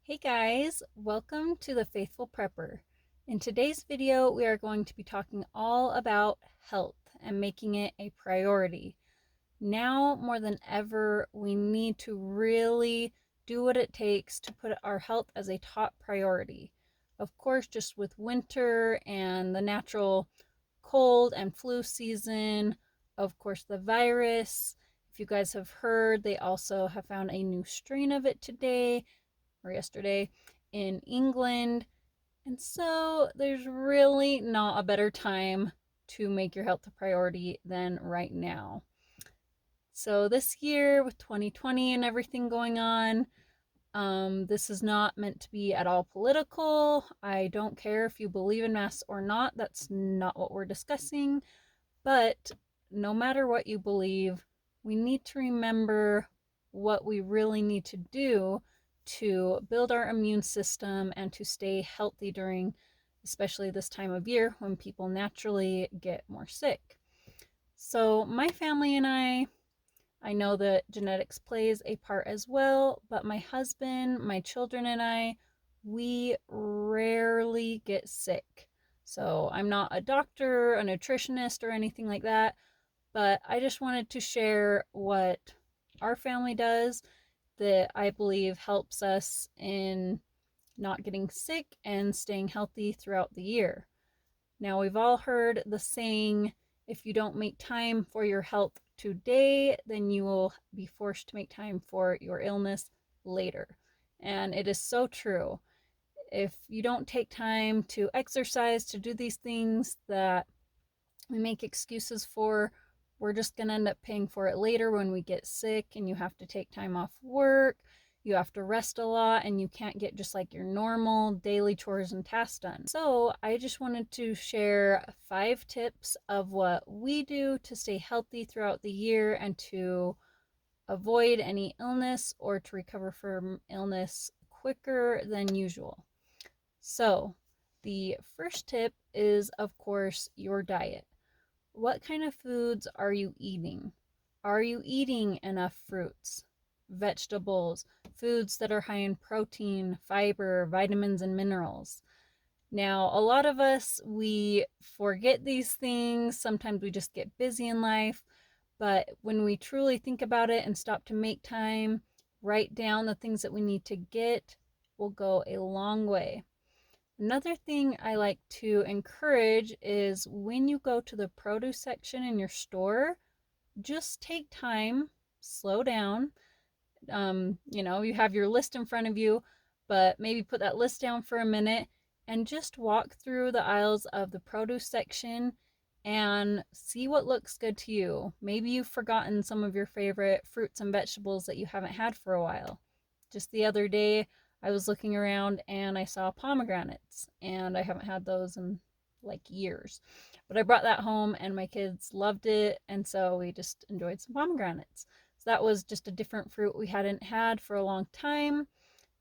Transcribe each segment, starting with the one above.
Hey guys, welcome to the Faithful Prepper. In today's video, we are going to be talking all about health and making it a priority. Now more than ever, we need to really do what it takes to put our health as a top priority. Of course, just with winter and the natural cold and flu season, of course, the virus. If you guys have heard, they also have found a new strain of it today or yesterday in England. And so there's really not a better time to make your health a priority than right now. So this year with 2020 and everything going on, this is not meant to be at all political. I don't care if you believe in masks or not. That's not what we're discussing. But no matter what you believe, we need to remember what we really need to do to build our immune system and to stay healthy during, especially this time of year when people naturally get more sick. So, my family and I know that genetics plays a part as well, but my husband, my children, and we rarely get sick. So, I'm not a doctor, a nutritionist, or anything like that, but I just wanted to share what our family does that I believe helps us in not getting sick and staying healthy throughout the year. Now, we've all heard the saying, if you don't make time for your health today, then you will be forced to make time for your illness later. And it is so true. If you don't take time to exercise, to do these things that we make excuses for, we're just going to end up paying for it later when we get sick and you have to take time off work. You have to rest a lot and you can't get just like your normal daily chores and tasks done. So, I just wanted to share 5 tips of what we do to stay healthy throughout the year and to avoid any illness or to recover from illness quicker than usual. So, the first tip is, of course, your diet. What kind of foods are you eating? Are you eating enough fruits, vegetables, foods that are high in protein, fiber, vitamins, and minerals? Now, a lot of us, we forget these things. Sometimes we just get busy in life. But when we truly think about it and stop to make time, write down the things that we need to get, will go a long way. Another thing I like to encourage is when you go to the produce section in your store, just take time, slow down. You have your list in front of you, but maybe put that list down for a minute and just walk through the aisles of the produce section and see what looks good to you. Maybe you've forgotten some of your favorite fruits and vegetables that you haven't had for a while. Just the other day, I was looking around and I saw pomegranates, and I haven't had those in like years. But I brought that home and my kids loved it, and so we just enjoyed some pomegranates. So that was just a different fruit we hadn't had for a long time.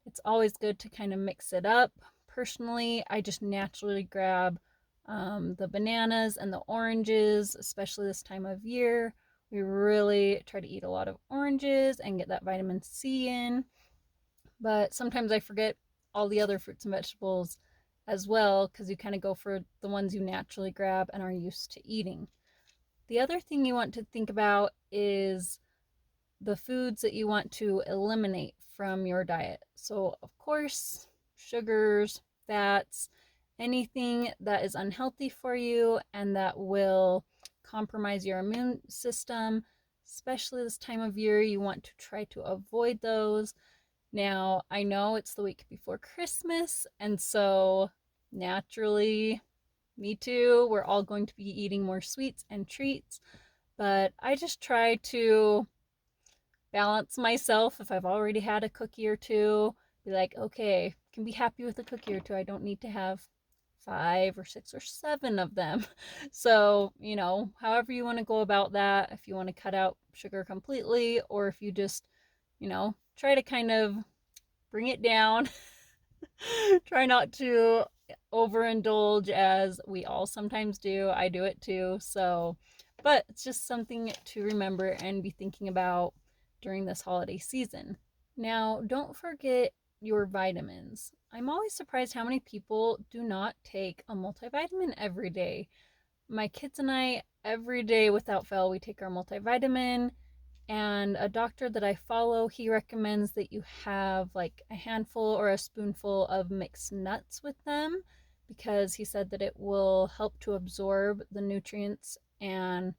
It's always good to kind of mix it up. Personally, I just naturally grab the bananas and the oranges, especially this time of year. We really try to eat a lot of oranges and get that vitamin C in. But sometimes I forget all the other fruits and vegetables as well because you kind of go for the ones you naturally grab and are used to eating. The other thing you want to think about is the foods that you want to eliminate from your diet. So, of course, sugars, fats, anything that is unhealthy for you and that will compromise your immune system, especially this time of year, you want to try to avoid those. Now, I know it's the week before Christmas, and so naturally, me too, we're all going to be eating more sweets and treats, but I just try to balance myself. If I've already had a cookie or two, be like, okay, can be happy with a cookie or two. I don't need to have 5 or 6 or 7 of them. So, however you want to go about that, if you want to cut out sugar completely, or if you just, try to kind of bring it down, try not to overindulge as we all sometimes do. I do it too. So, but it's just something to remember and be thinking about during this holiday season. Now, don't forget your vitamins. I'm always surprised how many people do not take a multivitamin every day. My kids and I, every day without fail, we take our multivitamin. And a doctor that I follow, he recommends that you have like a handful or a spoonful of mixed nuts with them, because he said that it will help to absorb the nutrients and,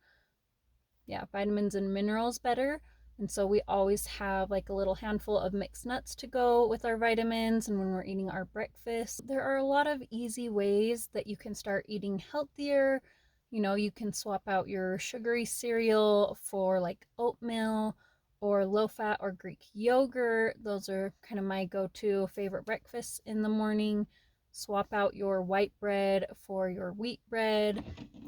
yeah, vitamins and minerals better. And so we always have like a little handful of mixed nuts to go with our vitamins and when we're eating our breakfast. There are a lot of easy ways that you can start eating healthier. You know, you can swap out your sugary cereal for like oatmeal or low fat or Greek yogurt. Those are kind of my go-to favorite breakfasts in the morning. Swap out your white bread for your wheat bread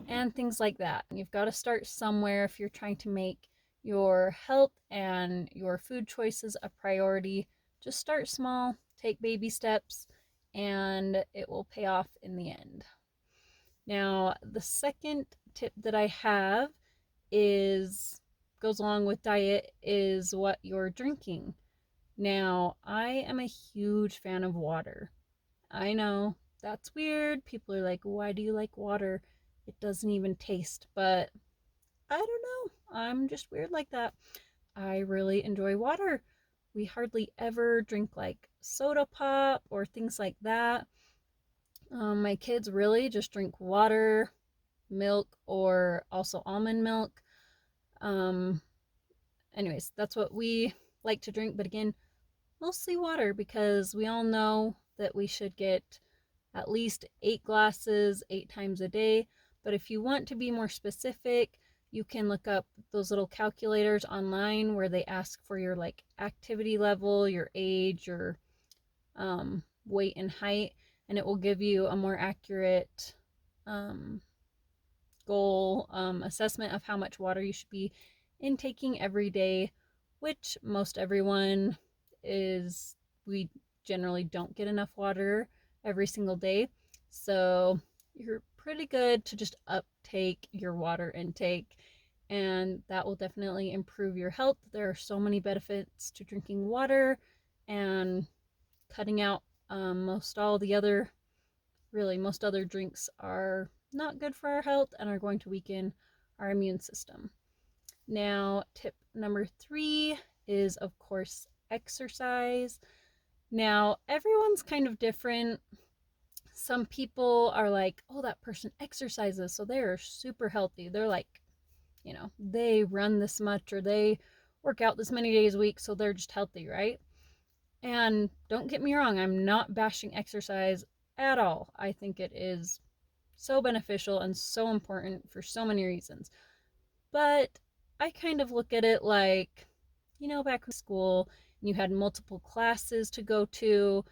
and things like that. You've got to start somewhere if you're trying to make your health and your food choices a priority. Just start small, take baby steps, and it will pay off in the end. Now, the second tip that I have is goes along with diet is what you're drinking. Now, I am a huge fan of water. I know that's weird. People are like, why do you like water? It doesn't even taste, but I don't know. I'm just weird like that. I really enjoy water. We hardly ever drink like soda pop or things like that. My kids really just drink water, milk, or also almond milk. Um, Anyways, that's what we like to drink. But again, mostly water, because we all know that we should get at least 8 glasses 8 times a day. But if you want to be more specific, you can look up those little calculators online where they ask for your like activity level, your age, your weight and height, and it will give you a more accurate um, goal assessment of how much water you should be intaking every day, which most everyone is. We generally don't get enough water every single day. So you're pretty good to just uptake your water intake, and that will definitely improve your health. There are so many benefits to drinking water and cutting out most other drinks are not good for our health and are going to weaken our immune system. Now, tip number 3 is, of course, exercise. Now, everyone's kind of different. Some people are like, oh, that person exercises, so they're super healthy. They're like, they run this much or they work out this many days a week, so they're just healthy, right? And don't get me wrong, I'm not bashing exercise at all. I think it is so beneficial and so important for so many reasons. But I kind of look at it like, back in school, you had multiple classes to go to.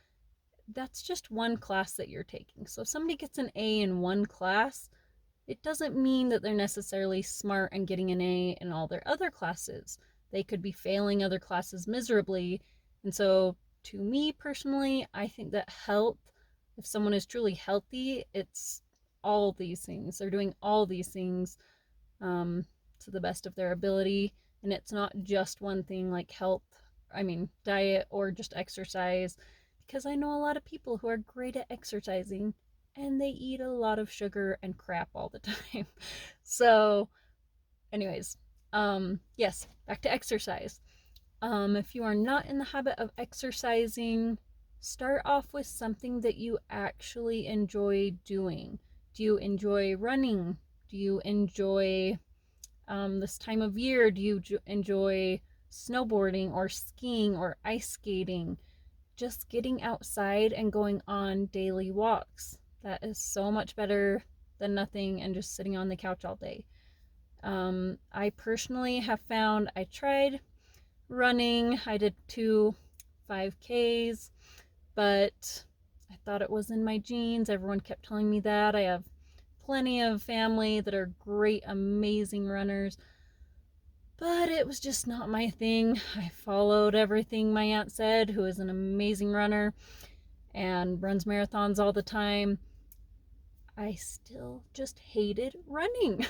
That's just one class that you're taking. So if somebody gets an A in one class, it doesn't mean that they're necessarily smart and getting an A in all their other classes. They could be failing other classes miserably. And so, to me personally, I think that health, if someone is truly healthy, it's all these things. They're doing all these things to the best of their ability. And it's not just one thing like diet or just exercise, because I know a lot of people who are great at exercising and they eat a lot of sugar and crap all the time. So, anyways, yes, back to exercise. If you are not in the habit of exercising, start off with something that you actually enjoy doing. Do you enjoy running? Do you enjoy this time of year? Do you enjoy snowboarding or skiing or ice skating? Just getting outside and going on daily walks. That is so much better than nothing and just sitting on the couch all day. I personally have found, I tried running. I did 2 5Ks, but I thought it was in my genes. Everyone kept telling me that. I have plenty of family that are great, amazing runners, but it was just not my thing. I followed everything my aunt said, who is an amazing runner and runs marathons all the time. I still just hated running.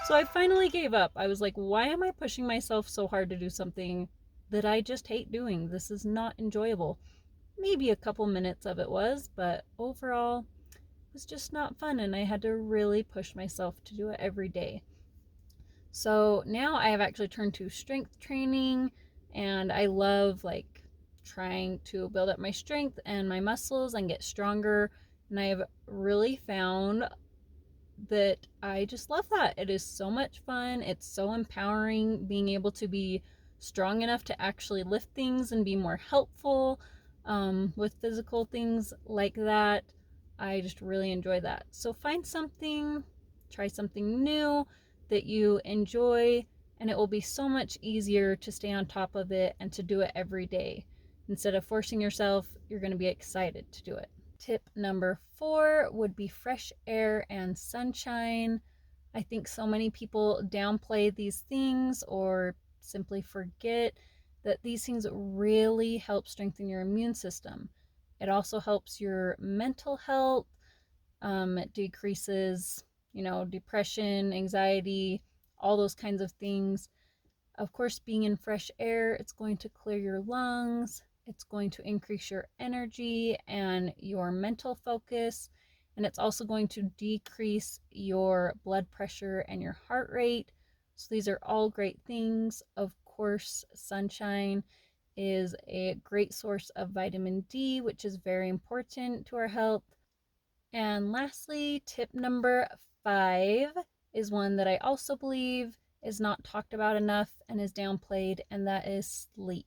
So I finally gave up. I was like, why am I pushing myself so hard to do something that I just hate doing? This is not enjoyable. maybe a couple minutes of it was, but overall it was just not fun, and I had to really push myself to do it every day. So now I have actually turned to strength training, and I love like trying to build up my strength and my muscles and get stronger. And I have really found that I just love that. It is so much fun. It's so empowering being able to be strong enough to actually lift things and be more helpful with physical things like that. I just really enjoy that. So find something, try something new that you enjoy, and it will be so much easier to stay on top of it and to do it every day. Instead of forcing yourself, you're going to be excited to do it. Tip number 4 would be fresh air and sunshine. I think so many people downplay these things or simply forget that these things really help strengthen your immune system. It also helps your mental health. It decreases, depression, anxiety, all those kinds of things. Of course, being in fresh air, it's going to clear your lungs, it's going to increase your energy and your mental focus, and it's also going to decrease your blood pressure and your heart rate. So these are all great things. Of course, sunshine is a great source of vitamin D, which is very important to our health. And lastly, tip number 5 is one that I also believe is not talked about enough and is downplayed, and that is sleep.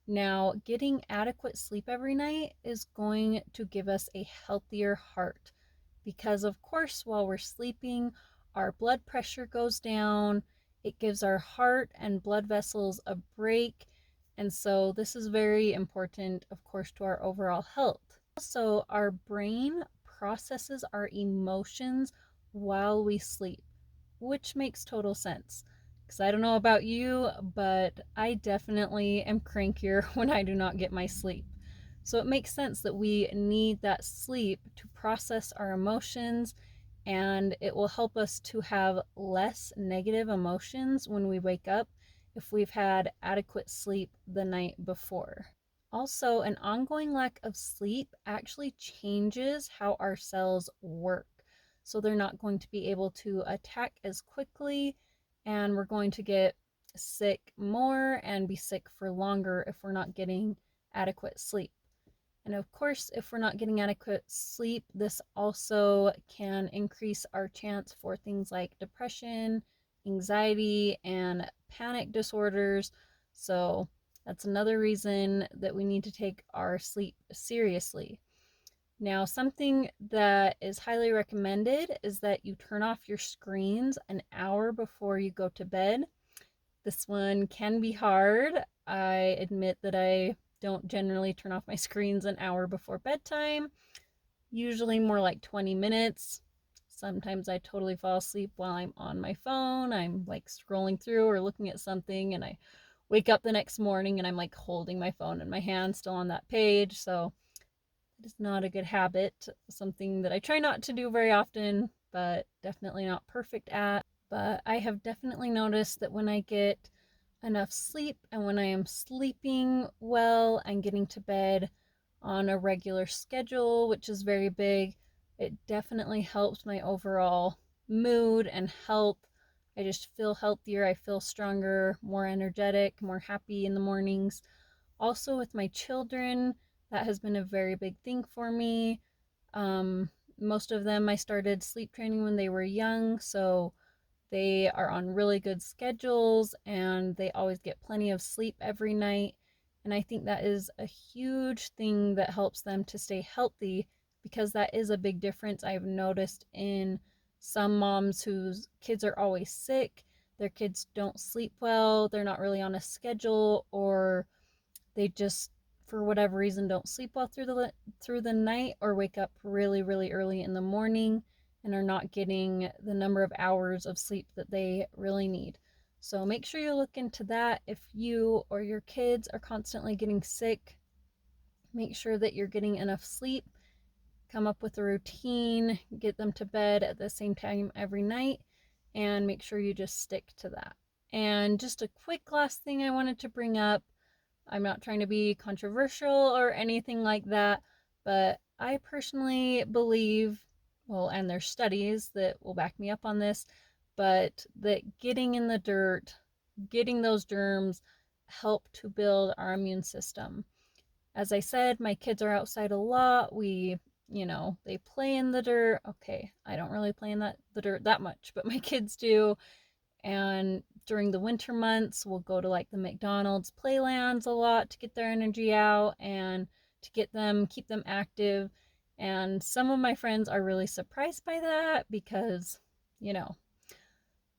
Now, getting adequate sleep every night is going to give us a healthier heart because, of course, while we're sleeping, our blood pressure goes down. It gives our heart and blood vessels a break. And so, this is very important, of course, to our overall health. Also, our brain processes our emotions while we sleep, which makes total sense. Because I don't know about you, but I definitely am crankier when I do not get my sleep. So it makes sense that we need that sleep to process our emotions, and it will help us to have less negative emotions when we wake up if we've had adequate sleep the night before. Also, an ongoing lack of sleep actually changes how our cells work. So they're not going to be able to attack as quickly, and we're going to get sick more and be sick for longer if we're not getting adequate sleep. And of course, if we're not getting adequate sleep, this also can increase our chance for things like depression, anxiety, and panic disorders. So that's another reason that we need to take our sleep seriously. Now, something that is highly recommended is that you turn off your screens an hour before you go to bed. This one can be hard. I admit that I don't generally turn off my screens an hour before bedtime, usually more like 20 minutes. Sometimes I totally fall asleep while I'm on my phone. I'm like scrolling through or looking at something, and I wake up the next morning and I'm like holding my phone in my hand still on that page. So it is not a good habit, something that I try not to do very often, but definitely not perfect at. But I have definitely noticed that when I get enough sleep and when I am sleeping well and getting to bed on a regular schedule, which is very big, it definitely helps my overall mood and health. I just feel healthier, I feel stronger, more energetic, more happy in the mornings. Also, with my children, that has been a very big thing for me. Um, Most of them I started sleep training when they were young, so they are on really good schedules and they always get plenty of sleep every night. And I think that is a huge thing that helps them to stay healthy, because that is a big difference I've noticed in some moms whose kids are always sick. Their kids don't sleep well, they're not really on a schedule, or they just for whatever reason don't sleep well through the night or wake up really really early in the morning and are not getting the number of hours of sleep that they really need. So make sure you look into that. If you or your kids are constantly getting sick, make sure that you're getting enough sleep. Come up with a routine, get them to bed at the same time every night, and make sure you just stick to that. And just a quick last thing I wanted to bring up I'm not trying to be controversial or anything like that, but I personally believe, well, and there's studies that will back me up on this, but that getting in the dirt, getting those germs help to build our immune system. As I said, my kids are outside a lot. They play in the dirt. Okay, I don't really play in the dirt that much, but my kids do. And during the winter months, we'll go to like the McDonald's playlands a lot to get their energy out and to keep them active. And some of my friends are really surprised by that because, you know,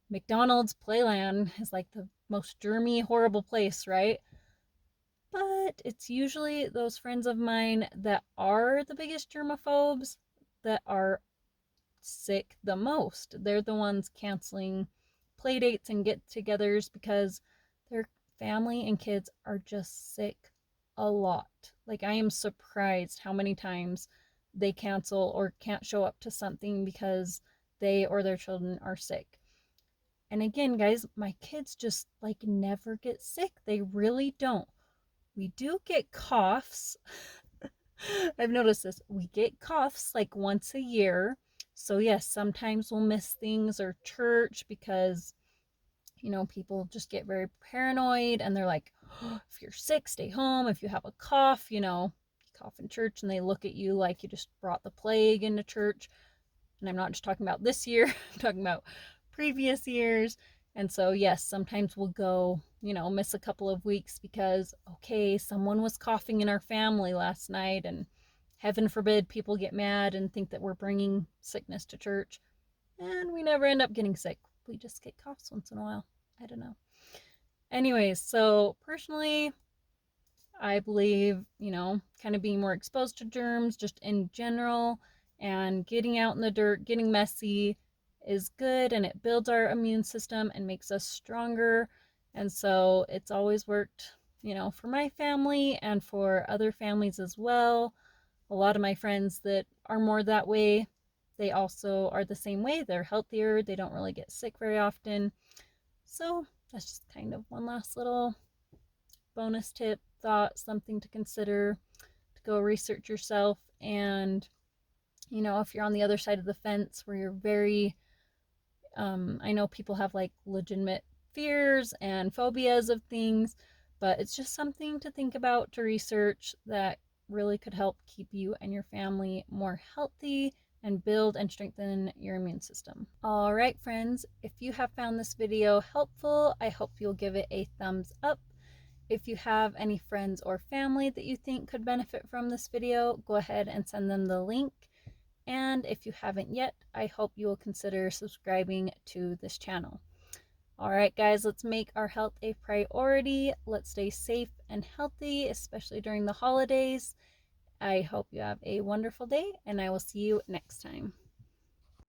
McDonald's playland is like the most germy, horrible place, right? But it's usually those friends of mine that are the biggest germaphobes that are sick the most. They're the ones canceling play dates and get togethers because their family and kids are just sick a lot. Like, I am surprised how many times they cancel or can't show up to something because they or their children are sick. And again, guys, my kids just like never get sick. They really don't. We do get coughs. I've noticed this. We get coughs like once a year. So, yes, sometimes we'll miss things or church because, people just get very paranoid and they're like, oh, if you're sick, stay home. If you have a cough, you cough in church and they look at you like you just brought the plague into church. And I'm not just talking about this year, I'm talking about previous years. And so, yes, sometimes we'll go, miss a couple of weeks because, okay, someone was coughing in our family last night, and heaven forbid people get mad and think that we're bringing sickness to church. And we never end up getting sick. We just get coughs once in a while. I don't know. Anyways, so personally, I believe, kind of being more exposed to germs just in general and getting out in the dirt, getting messy is good, and it builds our immune system and makes us stronger. And so it's always worked, for my family and for other families as well. A lot of my friends that are more that way, they also are the same way. They're healthier, they don't really get sick very often. So that's just kind of one last little bonus tip, thought, something to consider, to go research yourself. And, if you're on the other side of the fence where you're very, I know people have like legitimate fears and phobias of things, but it's just something to think about, to research, that really could help keep you and your family more healthy and build and strengthen your immune system. All right, friends, if you have found this video helpful, I hope you'll give it a thumbs up. If you have any friends or family that you think could benefit from this video, go ahead and send them the link. And if you haven't yet, I hope you will consider subscribing to this channel. All right, guys, let's make our health a priority. Let's stay safe and healthy, especially during the holidays. I hope you have a wonderful day, and I will see you next time.